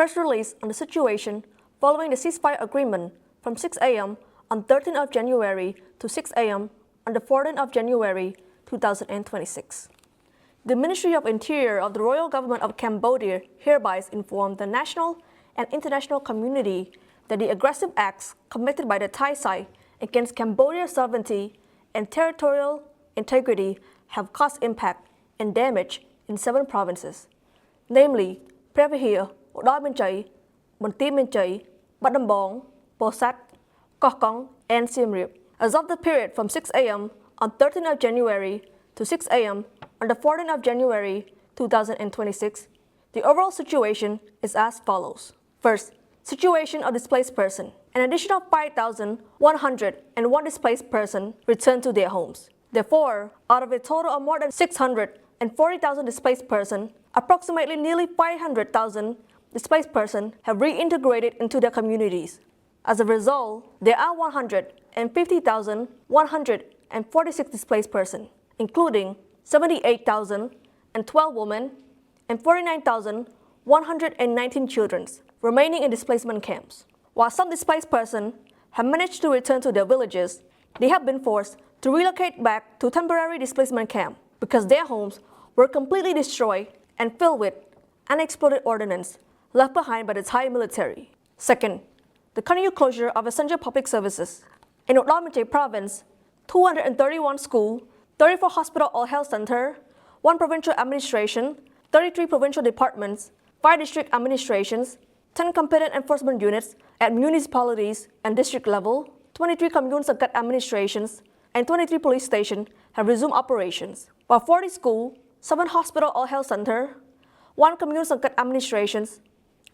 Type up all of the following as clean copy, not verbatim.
press release on the situation following the ceasefire agreement from 6 a.m. on 13th of January to 6 a.m. on the 14th of January 2026. The Ministry of Interior of the Royal Government of Cambodia hereby informed the national and international community that the aggressive acts committed by the Thai side against Cambodia's sovereignty and territorial integrity have caused impact and damage in 7 provinces, namely Previhir, Udai Mian Chai, Bonti Mian Chai, Bat Dam Bong, Posat, Koh Kong, and Siem Reap. As of the period from 6 a.m. on 13th of January to 6 a.m. on the 14th of January 2026, the overall situation is as follows. First, situation of displaced person. An additional 5,101 displaced persons returned to their homes. Therefore, out of a total of more than 640,000 displaced persons, approximately nearly 500,000 displaced persons have reintegrated into their communities. As a result, there are 150,146 displaced persons, including 78,012 women and 49,119 children remaining in displacement camps. While some displaced persons have managed to return to their villages, they have been forced to relocate back to temporary displacement camp because their homes were completely destroyed and filled with unexploded ordnance left behind by the Thai military. Second, the continued closure of essential public services. In Udai Mian Chai province, 231 schools, 34 hospital or health centers, 1 provincial administration, 33 provincial departments, 5 district administrations, 10 competent enforcement units at municipalities and district level, 23 commune Sankat administrations, and 23 police stations have resumed operations, while 40 schools, 7 hospital or health centers, 1 commune Sankat administrations,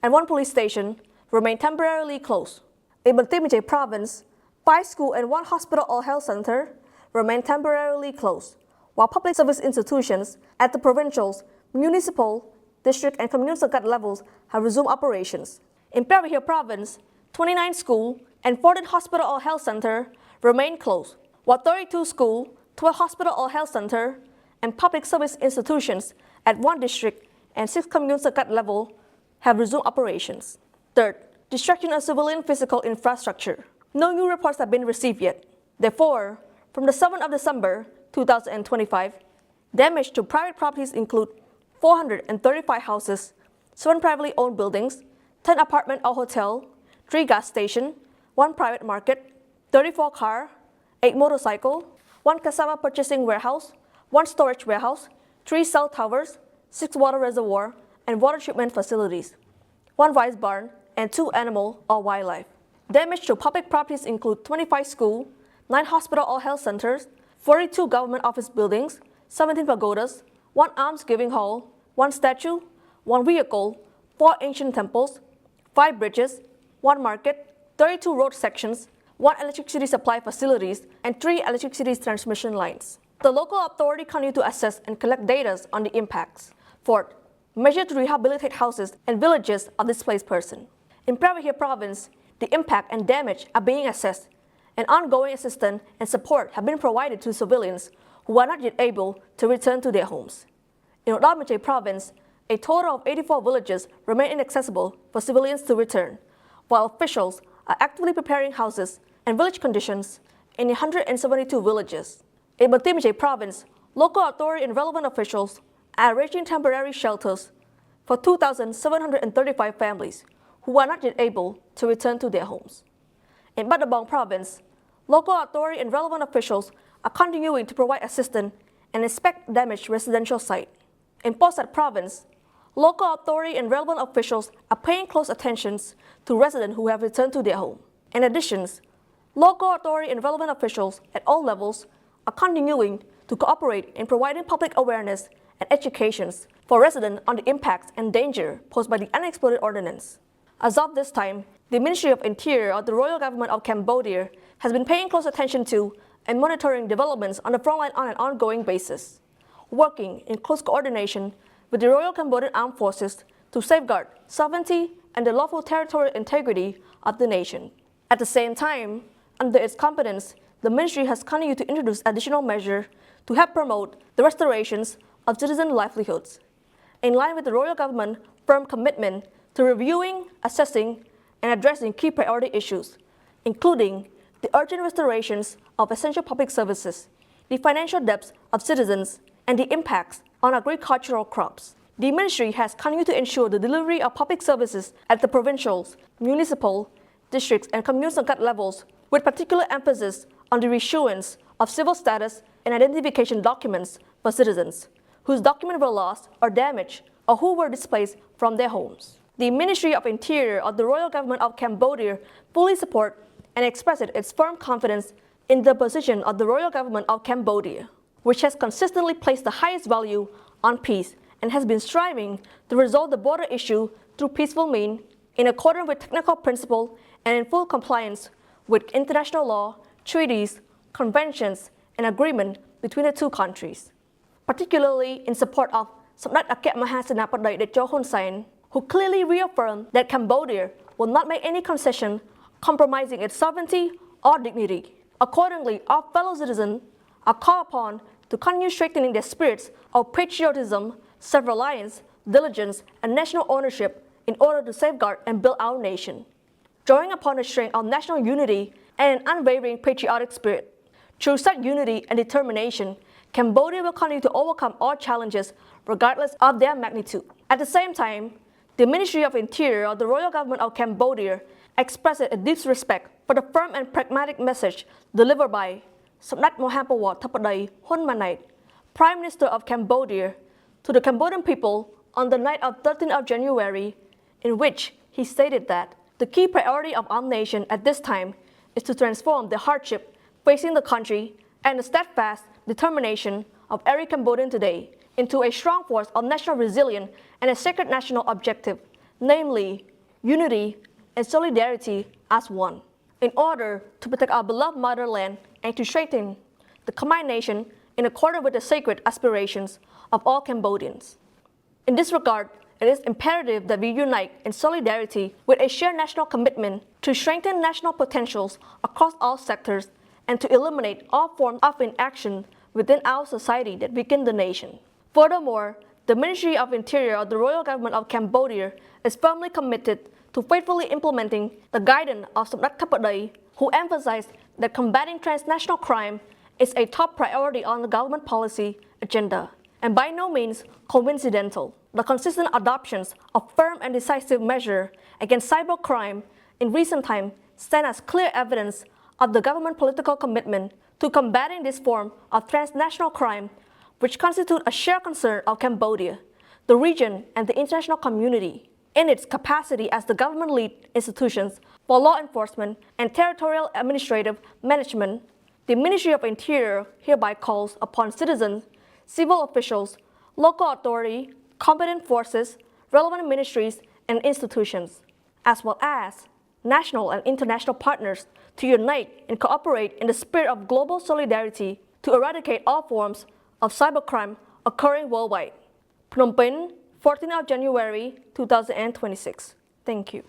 and 1 police station remain temporarily closed. In Bonti Mian Chai province, 5 schools and 1 hospital or health center remain temporarily closed, while public service institutions at the provincial, municipal, district, and commune Sankat levels have resumed operations. In Previhir province, 29 schools and 14 hospital or health centers remain closed, while 32 schools, 12 hospital or health centers, and public service institutions at 1 district and 6 commune Sankat level have resumed operations. Third, destruction of civilian physical infrastructure. No new reports have been received yet. Therefore, from the 7th of December 2025, damage to private properties include 435 houses, 7 privately owned buildings, 10 apartment or hotel, 3 gas stations, 1 private market, 34 cars, 8 motorcycles, 1 cassava purchasing warehouse, 1 storage warehouse, 3 cell towers, 6 water reservoirs and water treatment facilities, 1 rice barn, and 2 animal or wildlife. Damage to public properties include 25 schools, 9 hospital or health centers, 42 government office buildings, 17 pagodas, 1 alms-giving hall, 1 statue, 1 vehicle, 4 ancient temples, 5 bridges, 1 market, 32 road sections, 1 electricity supply facilities, and 3 electricity transmission lines. The local authority continue to assess and collect data on the impacts. Fourth, measure to rehabilitate houses and villages of displaced persons. In Previhir province, the impact and damage are being assessed, and ongoing assistance and support have been provided to civilians who are not yet able to return to their homes. In Udai Mian Chai province, a total of 84 villages remain inaccessible for civilians to return, while officials are actively preparing houses and village conditions in 172 villages. In Bonti Mian Chai province, local authority and relevant officials are arranging temporary shelters for 2,735 families who are not yet able to return to their homes. In Bat Dam Bong province, local authority and relevant officials are continuing to provide assistance and inspect damaged residential sites. In Posat province, local authority and relevant officials are paying close attention to residents who have returned to their home. In addition, local authority and relevant officials at all levels are continuing to cooperate in providing public awareness and education for residents on the impacts and danger posed by the unexploded ordnance. As of this time, the Ministry of Interior of the Royal Government of Cambodia has been paying close attention to and monitoring developments on the frontline on an ongoing basis, working in close coordination with the Royal Cambodian Armed Forces to safeguard sovereignty and the lawful territorial integrity of the nation. At the same time, under its competence, the Ministry has continued to introduce additional measures to help promote the restorations of citizen livelihoods. In line with the Royal Government's firm commitment to reviewing, assessing, and addressing key priority issues, including the urgent restorations of essential public services, the financial debts of citizens, and the impacts on agricultural crops. The ministry has continued to ensure the delivery of public services at the provincial, municipal, districts, and commune sangat levels, with particular emphasis on the reissuance of civil status and identification documents for citizens whose documents were lost or damaged or who were displaced from their homes. The Ministry of Interior of the Royal Government of Cambodia fully supports and expresses its firm confidence in the position of the Royal Government of Cambodia, which has consistently placed the highest value on peace and has been striving to resolve the border issue through peaceful means in accordance with technical principles and in full compliance with international law, treaties, conventions, and agreements between the two countries, particularly in support of Samdech Akek Mahasenapadai Techo Hun Sen, who clearly reaffirmed that Cambodia will not make any concession compromising its sovereignty or dignity. Accordingly, our fellow citizens are called upon to continue strengthening their spirits of patriotism, self-reliance, diligence, and national ownership in order to safeguard and build our nation. Drawing upon the strength of national unity and an unwavering patriotic spirit, through such unity and determination, Cambodia will continue to overcome all challenges regardless of their magnitude. At the same time, the Ministry of Interior of the Royal Government of Cambodia expresses a deep respect for the firm and pragmatic message delivered by Samdech Mahaprabhu Thapadai Hun Manet, Prime Minister of Cambodia, to the Cambodian people on the night of 13th of January, in which he stated that the key priority of our nation at this time is to transform the hardship facing the country and the steadfast determination of every Cambodian today into a strong force of national resilience and a sacred national objective, namely unity and solidarity as one, in order to protect our beloved motherland and to strengthen the Khmer nation in accordance with the sacred aspirations of all Cambodians. In this regard, it is imperative that we unite in solidarity with a shared national commitment to strengthen national potentials across all sectors and to eliminate all forms of inaction within our society that weaken the nation. Furthermore, the Ministry of Interior of the Royal Government of Cambodia is firmly committed to faithfully implementing the guidance of Samdech Thapadai, who emphasized that combating transnational crime is a top priority on the government policy agenda, and by no means coincidental. The consistent adoptions of firm and decisive measures against cybercrime in recent times stand as clear evidence of the government political commitment to combating this form of transnational crime, which constitute a shared concern of Cambodia, the region, and the international community. In its capacity as the government-led institutions for law enforcement and territorial administrative management, the Ministry of Interior hereby calls upon citizens, civil officials, local authority, competent forces, relevant ministries and institutions, as well as national and international partners to unite and cooperate in the spirit of global solidarity to eradicate all forms of cybercrime occurring worldwide. Phnom Penh, 14th of January 2026. Thank you.